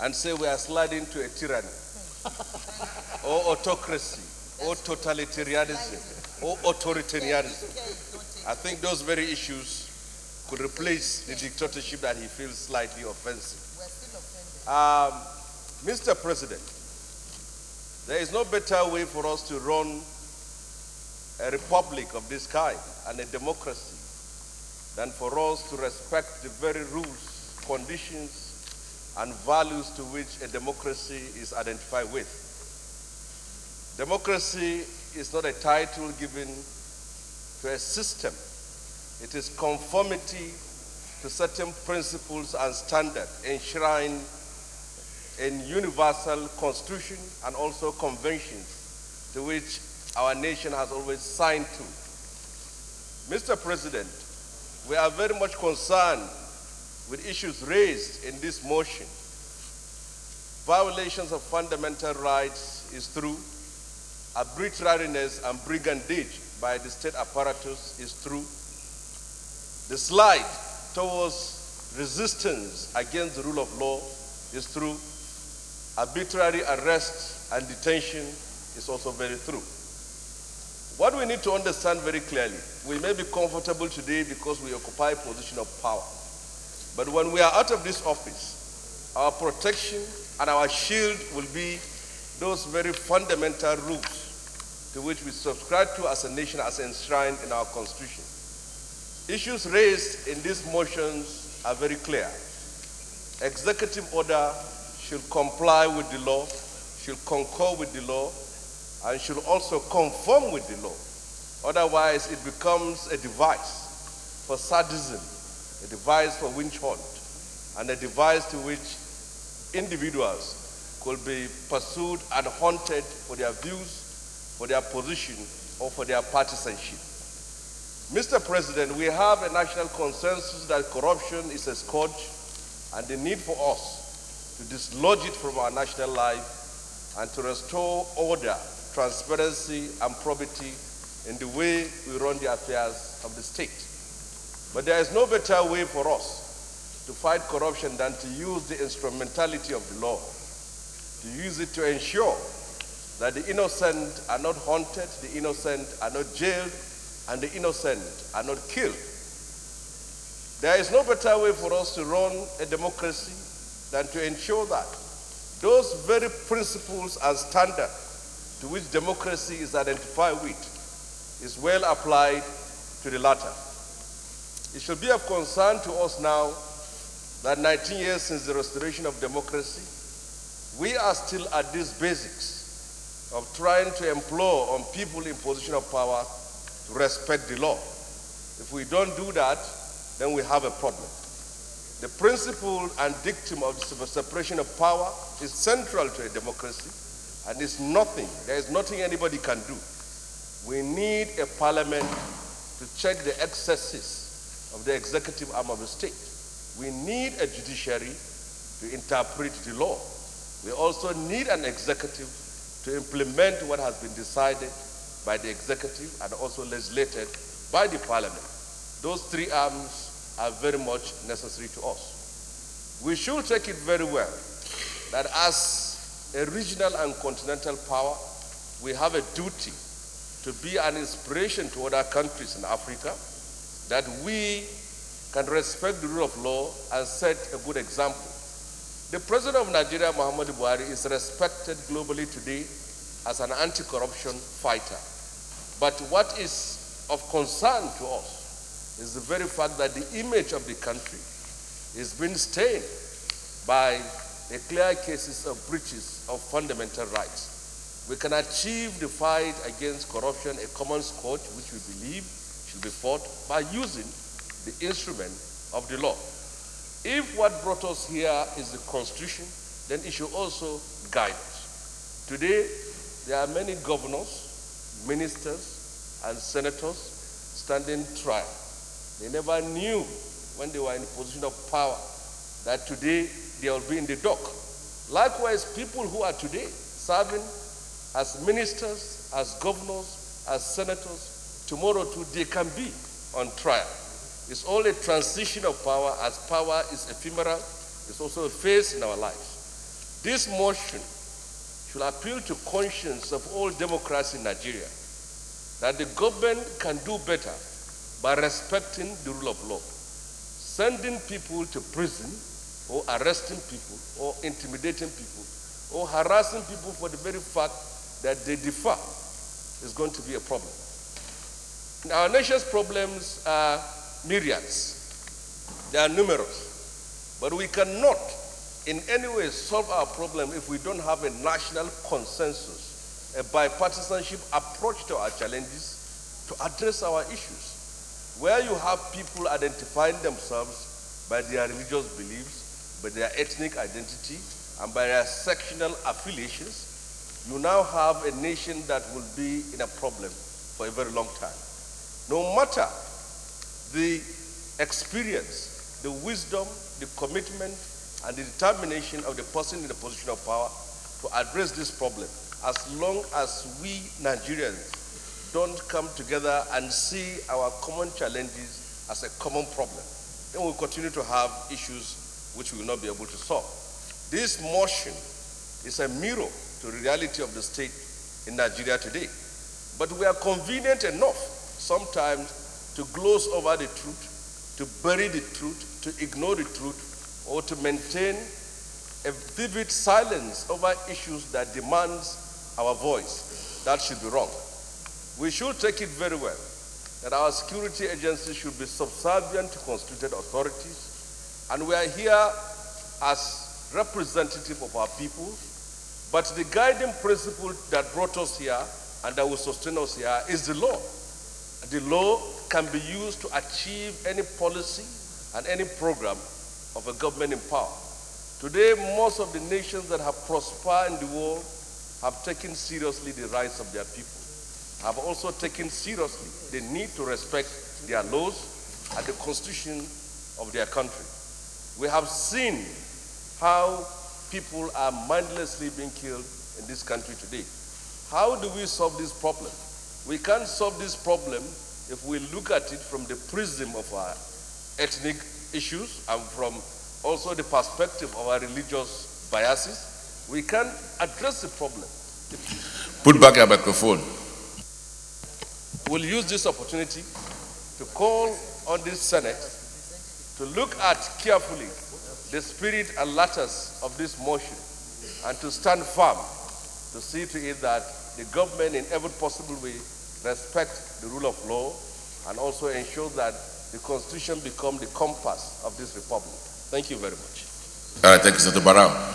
and say we are sliding to a tyranny, or autocracy, or totalitarianism, or authoritarianism. I think those very issues could replace the dictatorship that he feels slightly offensive. Mr. President, there is no better way for us to run a republic of this kind and a democracy than for us to respect the very rules, conditions, and values to which a democracy is identified with. Democracy is not a title given to a system. It is conformity to certain principles and standards enshrined in universal constitution and also conventions to which our nation has always signed to. Mr. President, we are very much concerned with issues raised in this motion. Violations of fundamental rights is true. Arbitrariness and brigandage by the state apparatus is true. The slide towards resistance against the rule of law is true. Arbitrary arrest and detention is also very true. What we need to understand very clearly, we may be comfortable today because we occupy a position of power. But when we are out of this office, our protection and our shield will be those very fundamental rules to which we subscribe to as a nation, as enshrined in our Constitution. Issues raised in these motions are very clear. Executive order should comply with the law, should concur with the law, and should also conform with the law. Otherwise, it becomes a device for sadism, a device for witch hunt, and a device to which individuals could be pursued and hunted for their views, for their position, or for their partisanship. Mr. President, we have a national consensus that corruption is a scourge, and the need for us to dislodge it from our national life and to restore order, transparency, and probity in the way we run the affairs of the state. But there is no better way for us to fight corruption than to use the instrumentality of the law, to use it to ensure that the innocent are not haunted, the innocent are not jailed, and the innocent are not killed. There is no better way for us to run a democracy than to ensure that those very principles and standards to which democracy is identified with is well applied to the latter. It should be of concern to us now that 19 years since the restoration of democracy, we are still at these basics of trying to implore on people in position of power to respect the law. If we don't do that, then we have a problem. The principle and dictum of the separation of power is central to a democracy, and is nothing, there is nothing anybody can do. We need a parliament to check the excesses of the executive arm of the state. We need a judiciary to interpret the law. We also need an executive to implement what has been decided by the executive and also legislated by the parliament. Those three arms are very much necessary to us. We should take it very well that as a regional and continental power, we have a duty to be an inspiration to other countries in Africa, that we can respect the rule of law and set a good example. The President of Nigeria, Muhammadu Buhari, is respected globally today as an anti-corruption fighter. But what is of concern to us is the very fact that the image of the country is being stained by the clear cases of breaches of fundamental rights. We can achieve the fight against corruption, a common scourge, which we believe should be fought by using the instrument of the law. If what brought us here is the Constitution, then it should also guide us. Today, there are many governors, ministers, and senators standing trial. They never knew when they were in a position of power that today they will be in the dock. Likewise, people who are today serving as ministers, as governors, as senators, tomorrow too they can be on trial. It's only a transition of power, as power is ephemeral. It's also a phase in our lives. This motion should appeal to conscience of all Democrats in Nigeria that the government can do better by respecting the rule of law. Sending people to prison or arresting people or intimidating people or harassing people for the very fact that they differ is going to be a problem. Our nation's problems are myriads. They are numerous. But we cannot in any way solve our problem if we don't have a national consensus, a bipartisanship approach to our challenges to address our issues. Where you have people identifying themselves by their religious beliefs, by their ethnic identity, and by their sectional affiliations, you now have a nation that will be in a problem for a very long time. No matter the experience, the wisdom, the commitment, and the determination of the person in the position of power to address this problem, as long as we Nigerians don't come together and see our common challenges as a common problem, then we'll continue to have issues which we will not be able to solve. This motion is a mirror to the reality of the state in Nigeria today. But we are convenient enough sometimes to gloss over the truth, to bury the truth, to ignore the truth, or to maintain a vivid silence over issues that demands our voice. That should be wrong. We should take it very well that our security agencies should be subservient to constituted authorities, and we are here as representative of our people, but the guiding principle that brought us here and that will sustain us here is the law. The law can be used to achieve any policy and any program of a government in power. Today, most of the nations that have prospered in the world have taken seriously the rights of their people, have also taken seriously the need to respect their laws and the constitution of their country. We have seen how people are mindlessly being killed in this country today. How do we solve this problem? We can't solve this problem if we look at it from the prism of our ethnic issues and from also the perspective of our religious biases. We can't address the problem. Put back your microphone. We'll use this opportunity to call on this Senate to look at carefully the spirit and letters of this motion and to stand firm to see to it that the government in every possible way respect the rule of law and also ensure that the Constitution become the compass of this republic. Thank you very much. Thank you, Senator Barrow.